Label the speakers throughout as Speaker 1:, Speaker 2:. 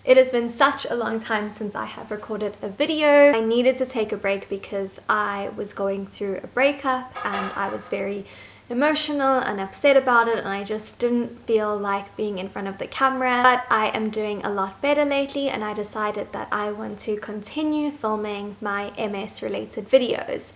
Speaker 1: It has been such a long time since I have recorded a video. I needed to take a break because I was going through a breakup and I was very emotional and upset about it, and I just didn't feel like being in front of the camera. But I am doing a lot better lately, and I decided that I want to continue filming my MS related videos.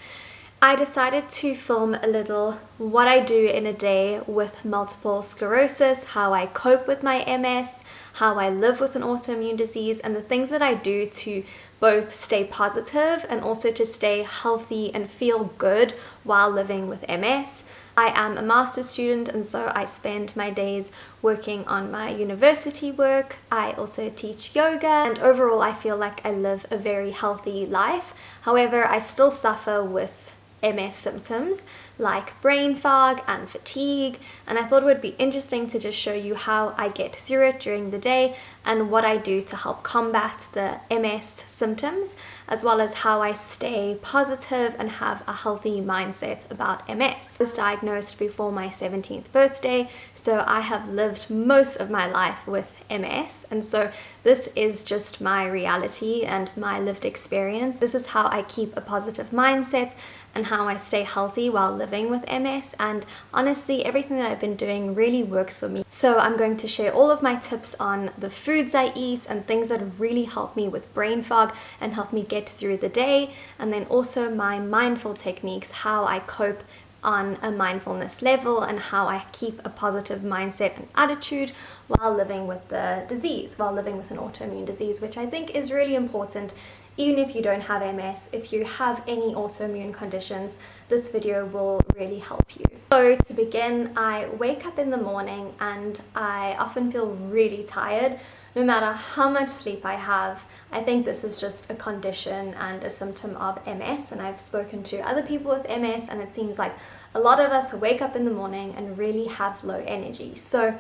Speaker 1: I decided to film a little what I do in a day with multiple sclerosis, how I cope with my MS, how I live with an autoimmune disease, and the things that I do to both stay positive and also to stay healthy and feel good while living with MS. I am a master's student, and so I spend my days working on my university work. I also teach yoga, and overall I feel like I live a very healthy life. However, I still suffer with MS symptoms like brain fog and fatigue, and I thought it would be interesting to just show you how I get through it during the day and what I do to help combat the MS symptoms, as well as how I stay positive and have a healthy mindset about MS. I was diagnosed before my 17th birthday, so I have lived most of my life with MS, and so this is just my reality and my lived experience. This is how I keep a positive mindset and how I stay healthy while living with MS, and honestly everything that I've been doing really works for me. So I'm going to share all of my tips on the foods I eat and things that really help me with brain fog and help me get through the day, and then also my mindful techniques, how I cope on a mindfulness level and how I keep a positive mindset and attitude while living with the disease, while living with an autoimmune disease, which I think is really important. Even if you don't have MS, if you have any autoimmune conditions, this video will really help you. So to begin, I wake up in the morning and I often feel really tired no matter how much sleep I have. I think this is just a condition and a symptom of MS, and I've spoken to other people with MS, and it seems like a lot of us wake up in the morning and really have low energy. So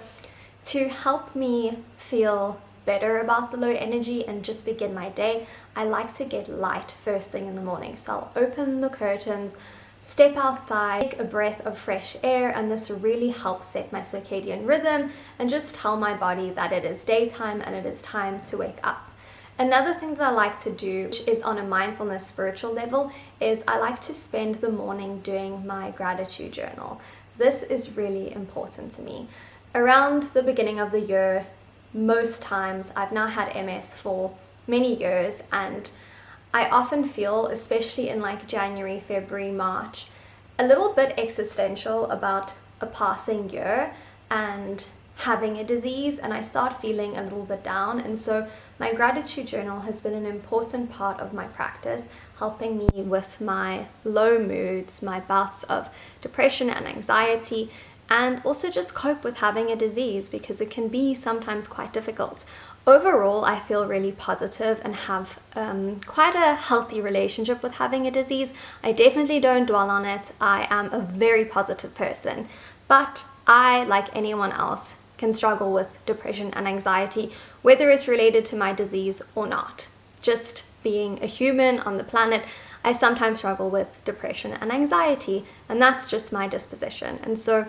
Speaker 1: to help me feel better about the low energy and just begin my day, I like to get light first thing in the morning. So I'll open the curtains, step outside, take a breath of fresh air, and this really helps set my circadian rhythm and just tell my body that it is daytime and it is time to wake up. Another thing that I like to do, which is on a mindfulness spiritual level, is I like to spend the morning doing my gratitude journal. This is really important to me. Around the beginning of the year, most times, I've now had MS for many years, and I often feel, especially in like January, February, March, a little bit existential about a passing year and having a disease, and I start feeling a little bit down. And so my gratitude journal has been an important part of my practice, helping me with my low moods, my bouts of depression and anxiety, and also just cope with having a disease, because it can be sometimes quite difficult. Overall, I feel really positive and have quite a healthy relationship with having a disease. I definitely don't dwell on it. I am a very positive person, but I, like anyone else, can struggle with depression and anxiety, whether it's related to my disease or not. Just being a human on the planet, I sometimes struggle with depression and anxiety, and that's just my disposition. And so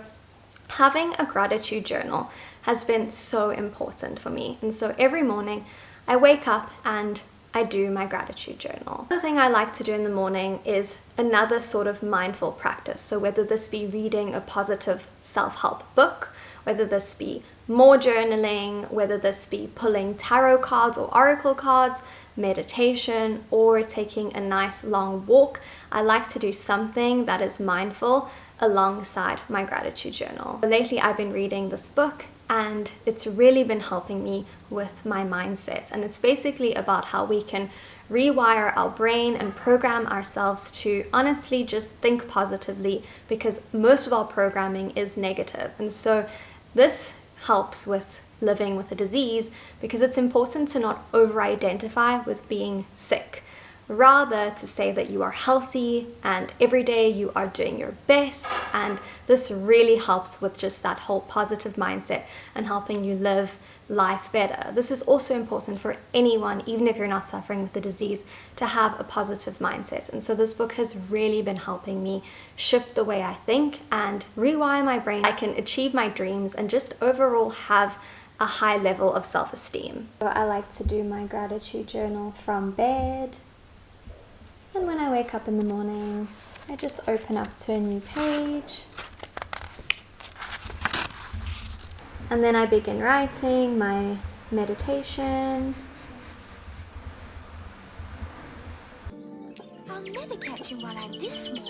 Speaker 1: having a gratitude journal has been so important for me. And so every morning I wake up and I do my gratitude journal. The thing I like to do in the morning is another sort of mindful practice. So whether this be reading a positive self-help book, whether this be more journaling, whether this be pulling tarot cards or oracle cards, meditation, or taking a nice long walk, I like to do something that is mindful alongside my gratitude journal. Lately I've been reading this book, and it's really been helping me with my mindset, and it's basically about how we can rewire our brain and program ourselves to honestly just think positively, because most of our programming is negative. And so this helps with living with a disease, because it's important to not over-identify with being sick. Rather to say that you are healthy and every day you are doing your best, and this really helps with just that whole positive mindset and helping you live life better. This is also important for anyone, even if you're not suffering with the disease, to have a positive mindset. And so this book has really been helping me shift the way I think and rewire my brain. I can achieve my dreams and just overall have a high level of self-esteem. So I like to do my gratitude journal from bed, and when I wake up in the morning I just open up to a new page, and then I begin writing my meditation.
Speaker 2: I'll never catch him while I'm this small.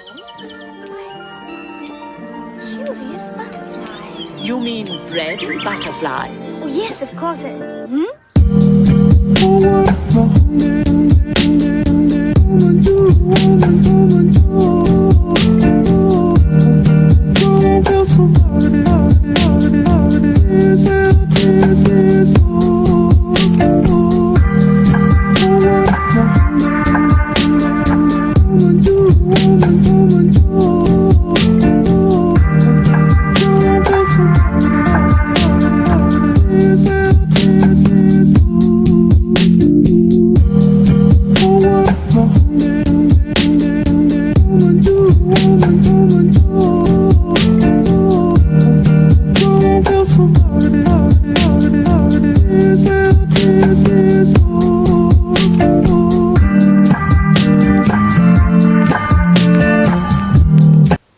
Speaker 2: Curious butterflies.
Speaker 3: You mean bread and butterflies?
Speaker 2: Oh, yes, of course.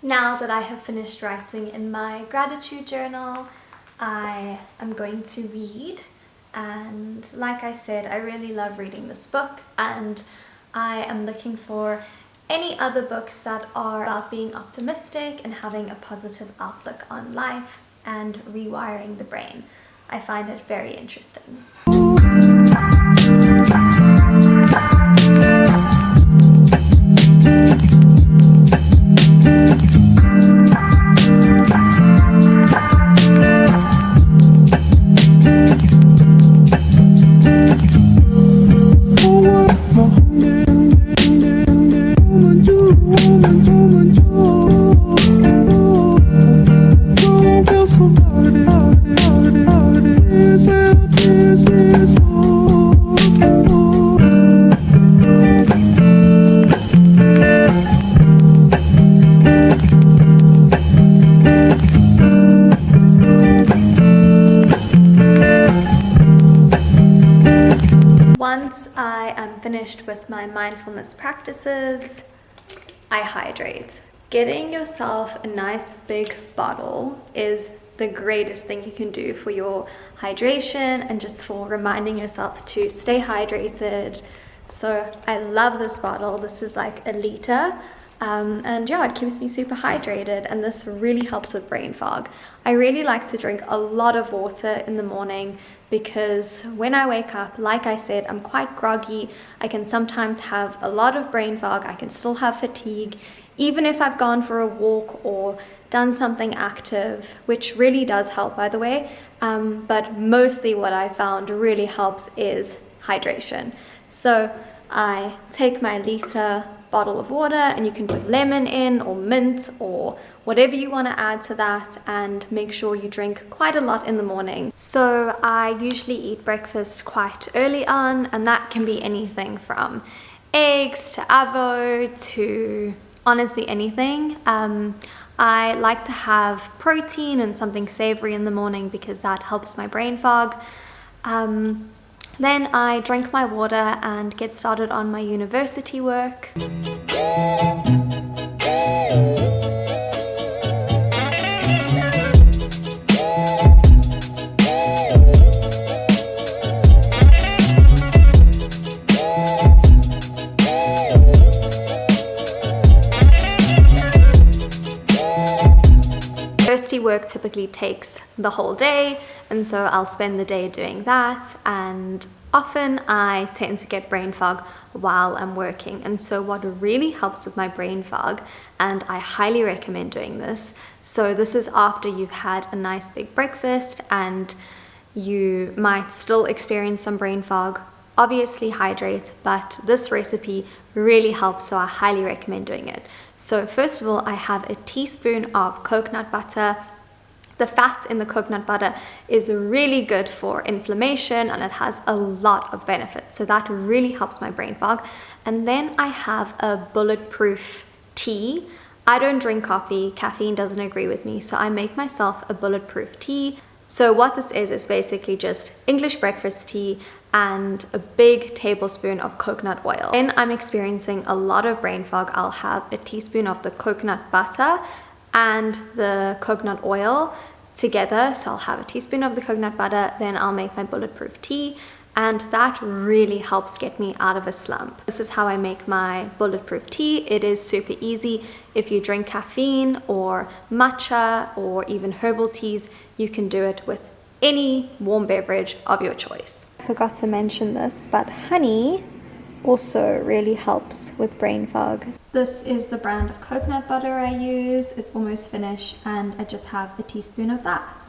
Speaker 1: Now that I have finished writing in my gratitude journal, I am going to read, and like I said, I really love reading this book, and I am looking for any other books that are about being optimistic and having a positive outlook on life and rewiring the brain. I find it very interesting. Once I am finished with my mindfulness practices, I hydrate. Getting yourself a nice big bottle is the greatest thing you can do for your hydration and just for reminding yourself to stay hydrated. So I love this bottle. This is like a liter. And yeah, it keeps me super hydrated, and this really helps with brain fog. I really like to drink a lot of water in the morning because when I wake up, like I said, I'm quite groggy. I can sometimes have a lot of brain fog. I can still have fatigue, even if I've gone for a walk or done something active, which really does help, by the way. But mostly what I found really helps is hydration. So I take my liter bottle of water, and you can put lemon in or mint or whatever you want to add to that, and make sure you drink quite a lot in the morning. So I usually eat breakfast quite early on, and that can be anything from eggs to avo to honestly anything. I like to have protein and something savory in the morning because that helps my brain fog. Then I drink my water and get started on my university work. University work typically takes the whole day, and so I'll spend the day doing that, and often I tend to get brain fog while I'm working. And so what really helps with my brain fog, and I highly recommend doing this, so this is after you've had a nice big breakfast and you might still experience some brain fog, obviously hydrate, but this recipe really helps, so I highly recommend doing it. So first of all, I have a teaspoon of coconut butter. The fat in the coconut butter is really good for inflammation, and it has a lot of benefits, so that really helps my brain fog. And then I have a bulletproof tea. I don't drink coffee, caffeine doesn't agree with me, so I make myself a bulletproof tea. So what this is basically just English breakfast tea and a big tablespoon of coconut oil. When I'm experiencing a lot of brain fog, I'll have a teaspoon of the coconut butter and the coconut oil together. So I'll have a teaspoon of the coconut butter, then I'll make my bulletproof tea, and that really helps get me out of a slump. This is how I make my bulletproof tea. It is super easy. If you drink caffeine or matcha or even herbal teas, you can do it with any warm beverage of your choice. I forgot to mention this, but honey also really helps with brain fog. This is the brand of coconut butter I use. It's almost finished and I just have a teaspoon of that.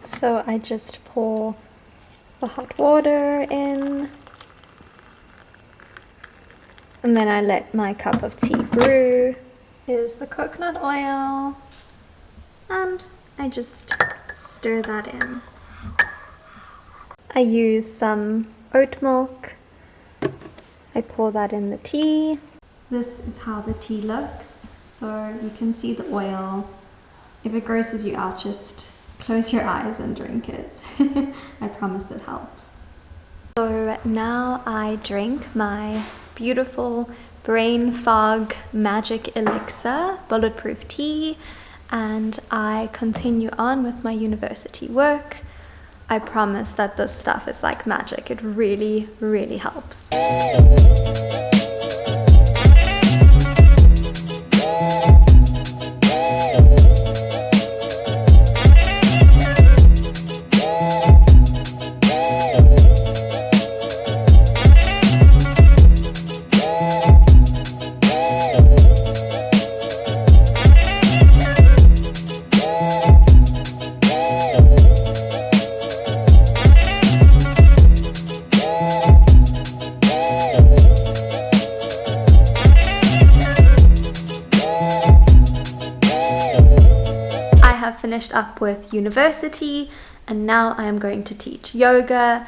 Speaker 1: So I just pour the hot water in, and then I let my cup of tea brew. Here's the coconut oil, and I just stir that in. I use some oat milk. I pour that in the tea. This is how the tea looks. So you can see the oil. If it grosses you out, just close your eyes and drink it. I promise it helps. So now I drink my beautiful brain fog magic elixir bulletproof tea, and I continue on with my university work. I promise that this stuff is like magic. It really, really helps. Finished up with university, and now I am going to teach yoga.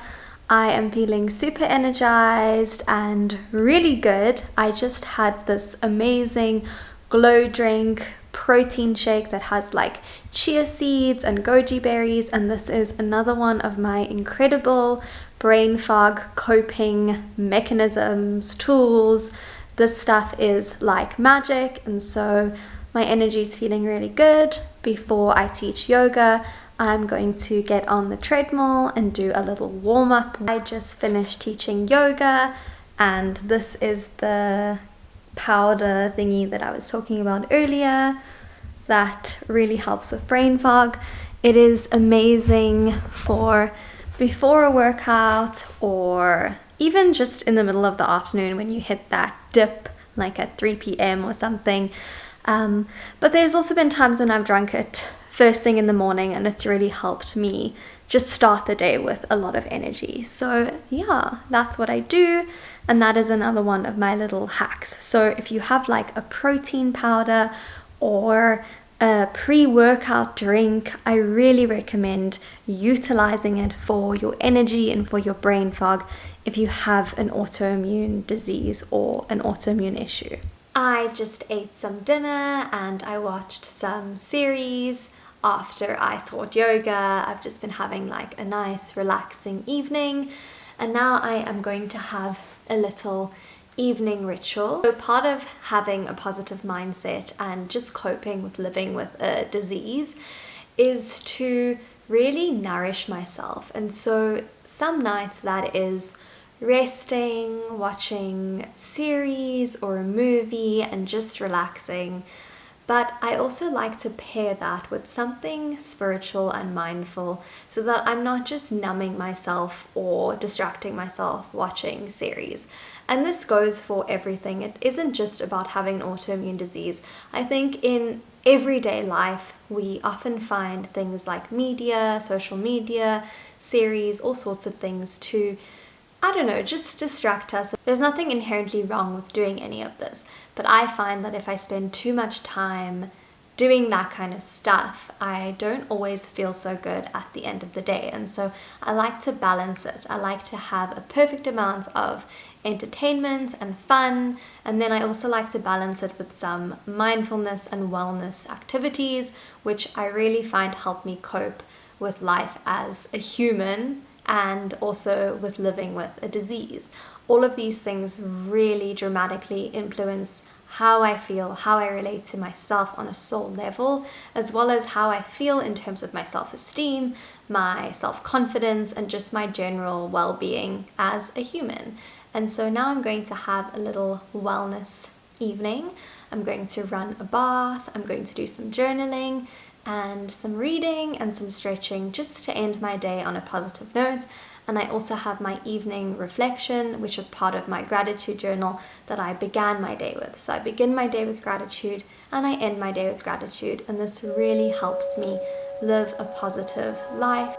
Speaker 1: I am feeling super energized and really good. I just had this amazing glow drink protein shake that has like chia seeds and goji berries, and this is another one of my incredible brain fog coping mechanisms, tools. This stuff is like magic, and so my energy is feeling really good. Before I teach yoga, I'm going to get on the treadmill and do a little warm-up. I just finished teaching yoga, and this is the powder thingy that I was talking about earlier that really helps with brain fog. It is amazing for before a workout, or even just in the middle of the afternoon when you hit that dip, like at 3 p.m. or something. But there's also been times when I've drunk it first thing in the morning, and it's really helped me just start the day with a lot of energy. So yeah, that's what I do, and that is another one of my little hacks. So if you have like a protein powder or a pre-workout drink, I really recommend utilizing it for your energy and for your brain fog if you have an autoimmune disease or an autoimmune issue. I just ate some dinner and I watched some series after I taught yoga. I've just been having like a nice relaxing evening, and now I am going to have a little evening ritual. So part of having a positive mindset and just coping with living with a disease is to really nourish myself. And so some nights that is resting, watching series or a movie and just relaxing. But I also like to pair that with something spiritual and mindful, so that I'm not just numbing myself or distracting myself watching series. And this goes for everything. It isn't just about having an autoimmune disease. I think in everyday life, we often find things like media, social media, series, all sorts of things to, I don't know, just distract us. There's nothing inherently wrong with doing any of this, but I find that if I spend too much time doing that kind of stuff, I don't always feel so good at the end of the day. And so I like to balance it. I like to have a perfect amount of entertainment and fun, and then I also like to balance it with some mindfulness and wellness activities, which I really find help me cope with life as a human and also with living with a disease. All of these things really dramatically influence how I feel, how I relate to myself on a soul level, as well as how I feel in terms of my self-esteem, my self-confidence, and just my general well-being as a human. And so now I'm going to have a little wellness evening. I'm going to run a bath, I'm going to do some journaling and some reading and some stretching just to end my day on a positive note. And I also have my evening reflection, which is part of my gratitude journal that I began my day with. So I begin my day with gratitude and I end my day with gratitude, and this really helps me live a positive life.